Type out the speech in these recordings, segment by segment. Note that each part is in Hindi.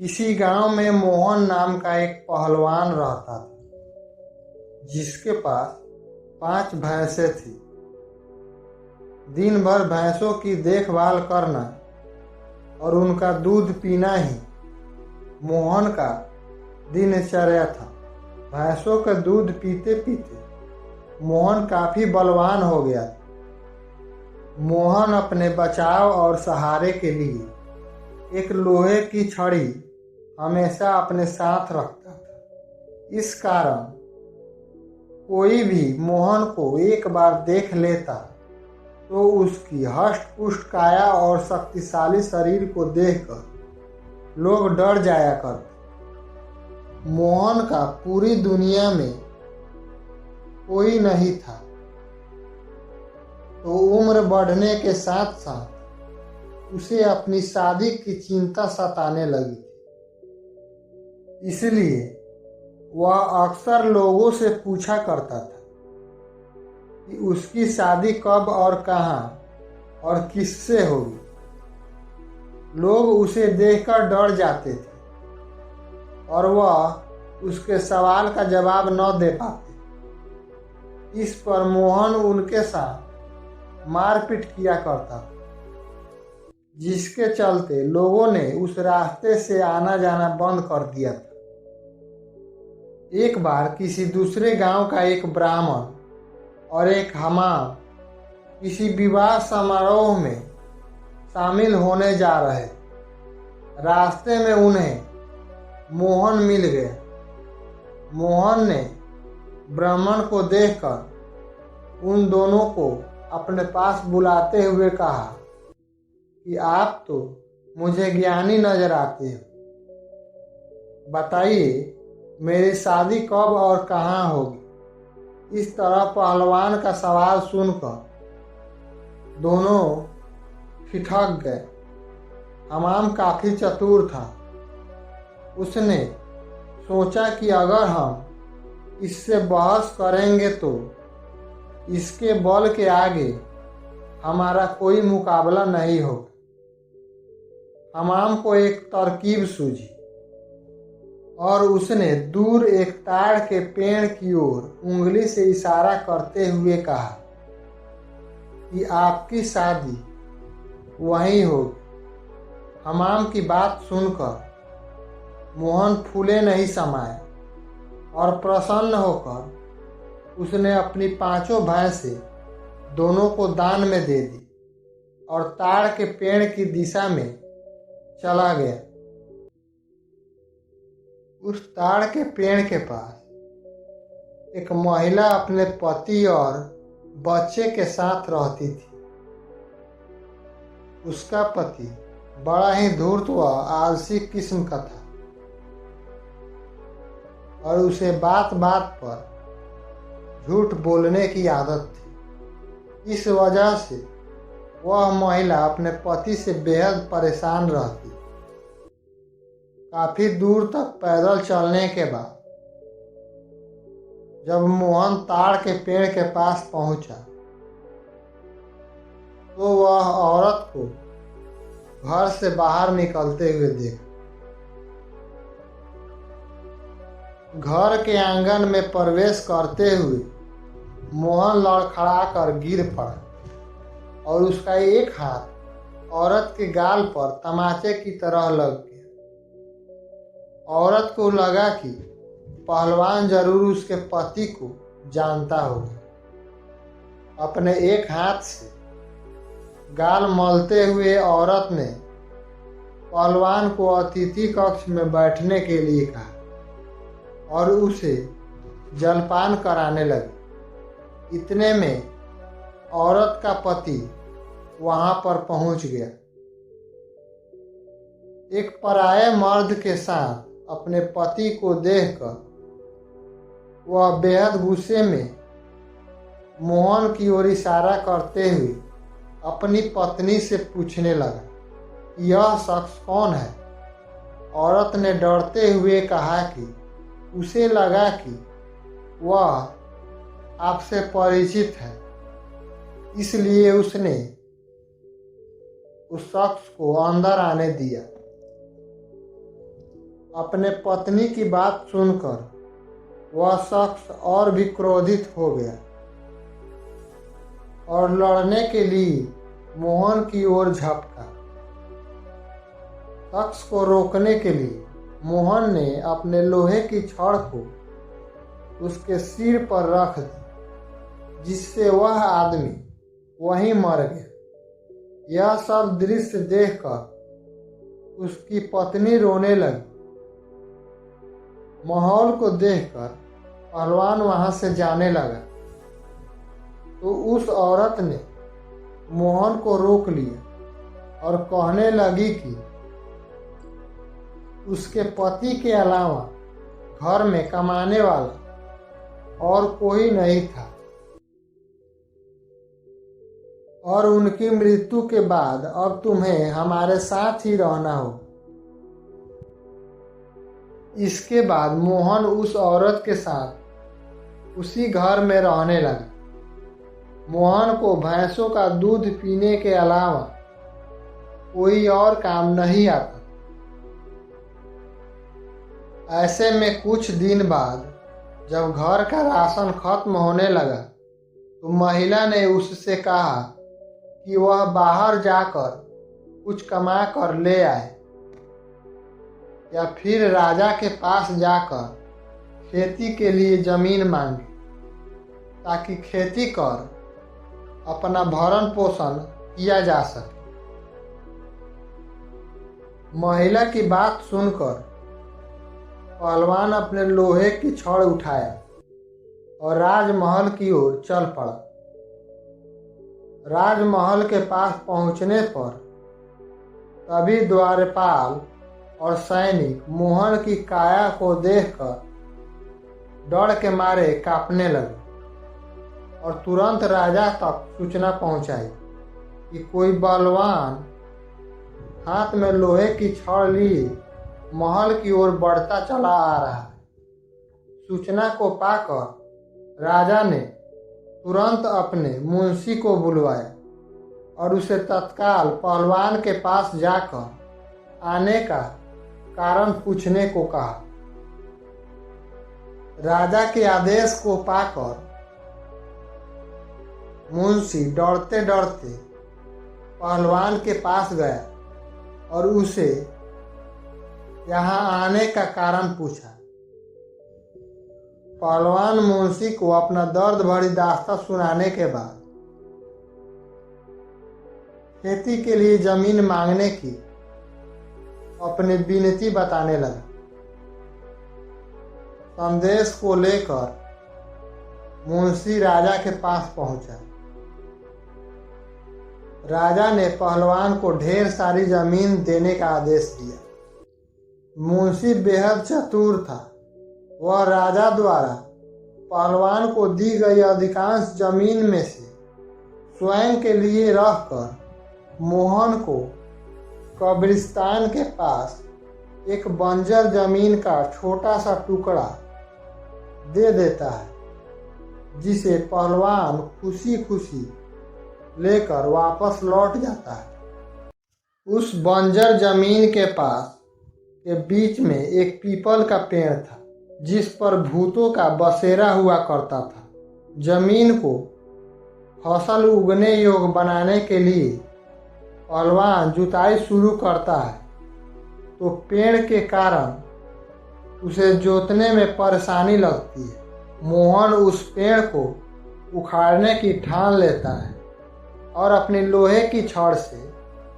किसी गांव में मोहन नाम का एक पहलवान रहता था, जिसके पास 5 भैंसें थी। दिन भर भैंसों की देखभाल करना और उनका दूध पीना ही मोहन का दिनचर्या था। भैंसों का दूध पीते पीते मोहन काफी बलवान हो गया था। मोहन अपने बचाव और सहारे के लिए एक लोहे की छड़ी हमेशा अपने साथ रखता था। इस कारण कोई भी मोहन को एक बार देख लेता तो उसकी हष्ट-पुष्ट काया और शक्तिशाली शरीर को देखकर लोग डर जाया करते। मोहन का पूरी दुनिया में कोई नहीं था, तो उम्र बढ़ने के साथ साथ उसे अपनी शादी की चिंता सताने लगी थी। इसलिए वह अक्सर लोगों से पूछा करता था कि उसकी शादी कब और कहाँ और किससे होगी। लोग उसे देखकर डर जाते थे और वह उसके सवाल का जवाब न दे पाते। इस पर मोहन उनके साथ मारपीट किया करता था, जिसके चलते लोगों ने उस रास्ते से आना जाना बंद कर दिया था। एक बार किसी दूसरे गांव का एक ब्राह्मण और एक हमाम किसी विवाह समारोह में शामिल होने जा रहे। रास्ते में उन्हें मोहन मिल गया। मोहन ने ब्राह्मण को देखकर उन दोनों को अपने पास बुलाते हुए कहा कि आप तो मुझे ज्ञानी नजर आते हो, बताइए मेरी शादी कब और कहाँ होगी। इस तरह पहलवान का सवाल सुनकर दोनों ठिठक गए। हमाम काफी चतुर था। उसने सोचा कि अगर हम इससे बहस करेंगे तो इसके बल के आगे हमारा कोई मुकाबला नहीं होगा। हमाम को एक तरकीब सूझी और उसने दूर एक ताड़ के पेड़ की ओर उंगली से इशारा करते हुए कहा कि आपकी शादी वहीं होगी। हमाम की बात सुनकर मोहन फूले नहीं समाए और प्रसन्न होकर उसने अपनी 5 भैंसें दोनों को दान में दे दी और ताड़ के पेड़ की दिशा में चला गया। उस ताड़ के पेड़ के पास एक महिला अपने पति और बच्चे के साथ रहती थी। उसका पति बड़ा ही धूर्त व आलसी किस्म का था और उसे बात बात पर झूठ बोलने की आदत थी। इस वजह से वह महिला अपने पति से बेहद परेशान रहती। काफी दूर तक पैदल चलने के बाद जब मोहन ताड़ के पेड़ के पास पहुंचा तो वह औरत को घर से बाहर निकलते हुए देखा। घर के आंगन में प्रवेश करते हुए मोहन लड़खड़ाकर गिर पड़ा और उसका एक हाथ औरत के गाल पर तमाचे की तरह लग गया। औरत को लगा कि पहलवान जरूर उसके पति को जानता होगा। अपने एक हाथ से गाल मलते हुए औरत ने पहलवान को अतिथि कक्ष में बैठने के लिए कहा और उसे जलपान कराने लगी। इतने में औरत का पति वहां पर पहुंच गया। एक पराये मर्द के साथ अपने पति को देखकर वह बेहद गुस्से में मोहन की ओर इशारा करते हुए अपनी पत्नी से पूछने लगा, यह शख्स कौन है? औरत ने डरते हुए कहा कि उसे लगा कि वह आपसे परिचित है, इसलिए उसने उस शख्स को अंदर आने दिया। अपने पत्नी की बात सुनकर वह शख्स और भी क्रोधित हो गया और लड़ने के लिए मोहन की ओर झपका। शख्स को रोकने के लिए मोहन ने अपने लोहे की छड़ को उसके सिर पर रख दी, जिससे वह आदमी वहीं मर गया। यह सब दृश्य देखकर उसकी पत्नी रोने लगी। माहौल को देखकर पहलवान वहां से जाने लगा, तो उस औरत ने मोहन को रोक लिया और कहने लगी कि उसके पति के अलावा घर में कमाने वाला और कोई नहीं था और उनकी मृत्यु के बाद अब तुम्हें हमारे साथ ही रहना हो। इसके बाद मोहन उस औरत के साथ उसी घर में रहने लगा। मोहन को भैंसों का दूध पीने के अलावा कोई और काम नहीं आता। ऐसे में कुछ दिन बाद जब घर का राशन खत्म होने लगा तो महिला ने उससे कहा कि वह बाहर जाकर कुछ कमा कर ले आए या फिर राजा के पास जाकर खेती के लिए जमीन मांगे, ताकि खेती कर अपना भरण पोषण किया जा सके। महिला की बात सुनकर पहलवान अपने लोहे की छड़ उठाया और राजमहल की ओर चल पड़ा। राजमहल के पास पहुंचने पर तभी द्वारपाल और सैनिक मोहन की काया को देखकर डर के मारे कांपने लगे और तुरंत राजा तक सूचना पहुंचाई कि कोई बलवान हाथ में लोहे की छड़ लिए महल की ओर बढ़ता चला आ रहा है। सूचना को पाकर राजा ने तुरंत अपने मुंशी को बुलवाया और उसे तत्काल पहलवान के पास जाकर आने का कारण पूछने को कहा। राजा के आदेश को पाकर मुंशी डरते डरते पहलवान के पास गया और उसे यहाँ आने का कारण पूछा। पहलवान मुंशी को अपना दर्द भरी दास्तां सुनाने के बाद खेती के लिए जमीन मांगने की अपनी विनती बताने लगा। संदेश को लेकर मुंशी राजा के पास पहुंचा। राजा ने पहलवान को ढेर सारी जमीन देने का आदेश दिया। मुंशी बेहद चतुर था। वह राजा द्वारा पहलवान को दी गई अधिकांश जमीन में से स्वयं के लिए रखकर मोहन को कब्रिस्तान के पास एक बंजर जमीन का छोटा सा टुकड़ा दे देता है, जिसे पहलवान खुशी खुशी लेकर वापस लौट जाता है। उस बंजर जमीन के पास के बीच में एक पीपल का पेड़ था, जिस पर भूतों का बसेरा हुआ करता था। जमीन को फसल उगने योग्य बनाने के लिए पहलवान जुताई शुरू करता है, तो पेड़ के कारण उसे जोतने में परेशानी लगती है। मोहन उस पेड़ को उखाड़ने की ठान लेता है और अपनी लोहे की छड़ से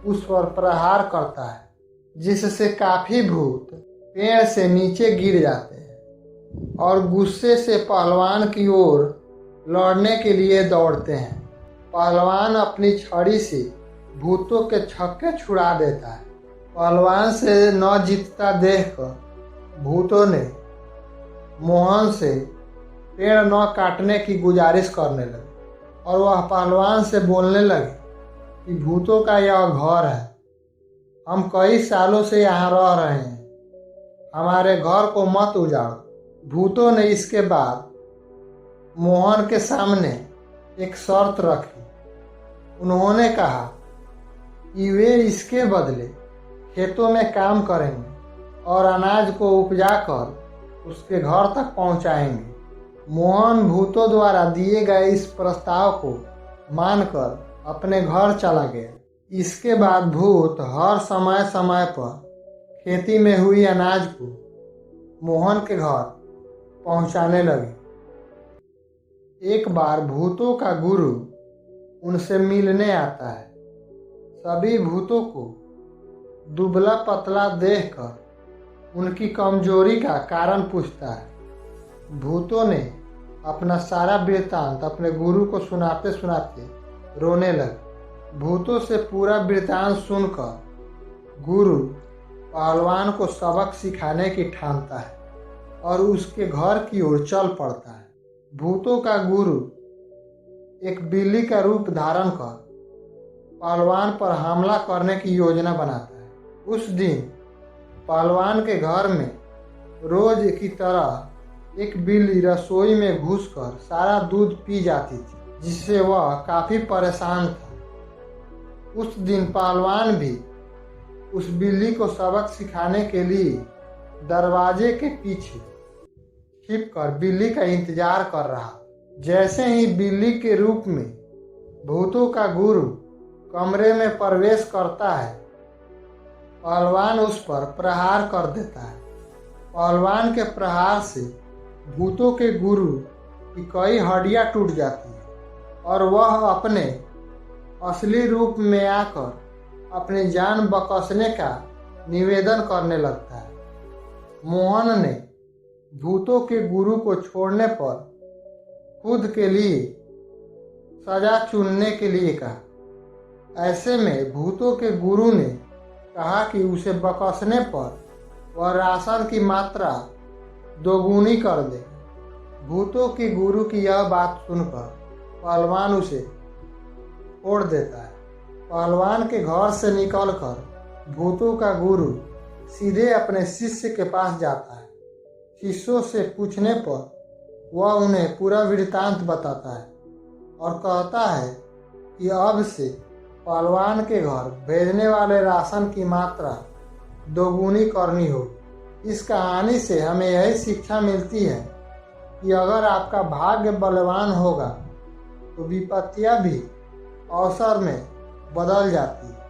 उस पर प्रहार करता है, जिससे काफी भूत पेड़ से नीचे गिर जाते हैं और गुस्से से पहलवान की ओर लड़ने के लिए दौड़ते हैं। पहलवान अपनी छड़ी से भूतों के छक्के छुड़ा देता है। पहलवान से न जीतता देखकर भूतों ने मोहन से पेड़ न काटने की गुजारिश करने लगे और वह पहलवान से बोलने लगे कि भूतों का यह घर है, हम कई सालों से यहाँ रह रहे हैं, हमारे घर को मत उजाड़ो। भूतों ने इसके बाद मोहन के सामने एक शर्त रखी। उन्होंने कहा कि वे इसके बदले खेतों में काम करेंगे और अनाज को उपजाकर उसके घर तक पहुंचाएंगे। मोहन भूतों द्वारा दिए गए इस प्रस्ताव को मानकर अपने घर चला गया। इसके बाद भूत हर समय समय पर खेती में हुई अनाज को मोहन के घर पहुंचाने लगे। एक बार भूतों का गुरु उनसे मिलने आता है। सभी भूतों को दुबला पतला देखकर उनकी कमजोरी का कारण पूछता है। भूतों ने अपना सारा वृत्तांत अपने गुरु को सुनाते सुनाते रोने लगे। भूतों से पूरा वृत्तांत सुनकर गुरु पहलवान को सबक सिखाने की ठानता है और उसके घर की ओर चल पड़ता है। भूतों का गुरु एक बिल्ली का रूप धारण कर पहलवान पर हमला करने की योजना बनाता है। उस दिन पहलवान के घर में रोज की तरह एक बिल्ली रसोई में घुसकर सारा दूध पी जाती थी, जिससे वह काफी परेशान था। उस दिन पहलवान भी उस बिल्ली को सबक सिखाने के लिए दरवाजे के पीछे छिपकर बिल्ली का इंतजार कर रहा। जैसे ही बिल्ली के रूप में भूतों का गुरु कमरे में प्रवेश करता है, पहलवान उस पर प्रहार कर देता है। पहलवान के प्रहार से भूतों के गुरु की कई हड्डियां टूट जाती है और वह अपने असली रूप में आकर अपनी जान बख्शने का निवेदन करने लगता है। मोहन ने भूतों के गुरु को छोड़ने पर खुद के लिए सजा चुनने के लिए कहा। ऐसे में भूतों के गुरु ने कहा कि उसे बख्शने पर वह राशन की मात्रा दोगुनी कर दे। भूतों के गुरु की यह बात सुनकर पहलवान उसे छोड़ देता है। पहलवान के घर से निकलकर भूतों का गुरु सीधे अपने शिष्य के पास जाता है। शिष्यों से पूछने पर वह उन्हें पूरा वृत्तांत बताता है और कहता है कि अब से पहलवान के घर भेजने वाले राशन की मात्रा दोगुनी करनी होगी। इस कहानी से हमें यही शिक्षा मिलती है कि अगर आपका भाग्य बलवान होगा तो विपत्तियां भी अवसर में बदल जाती है।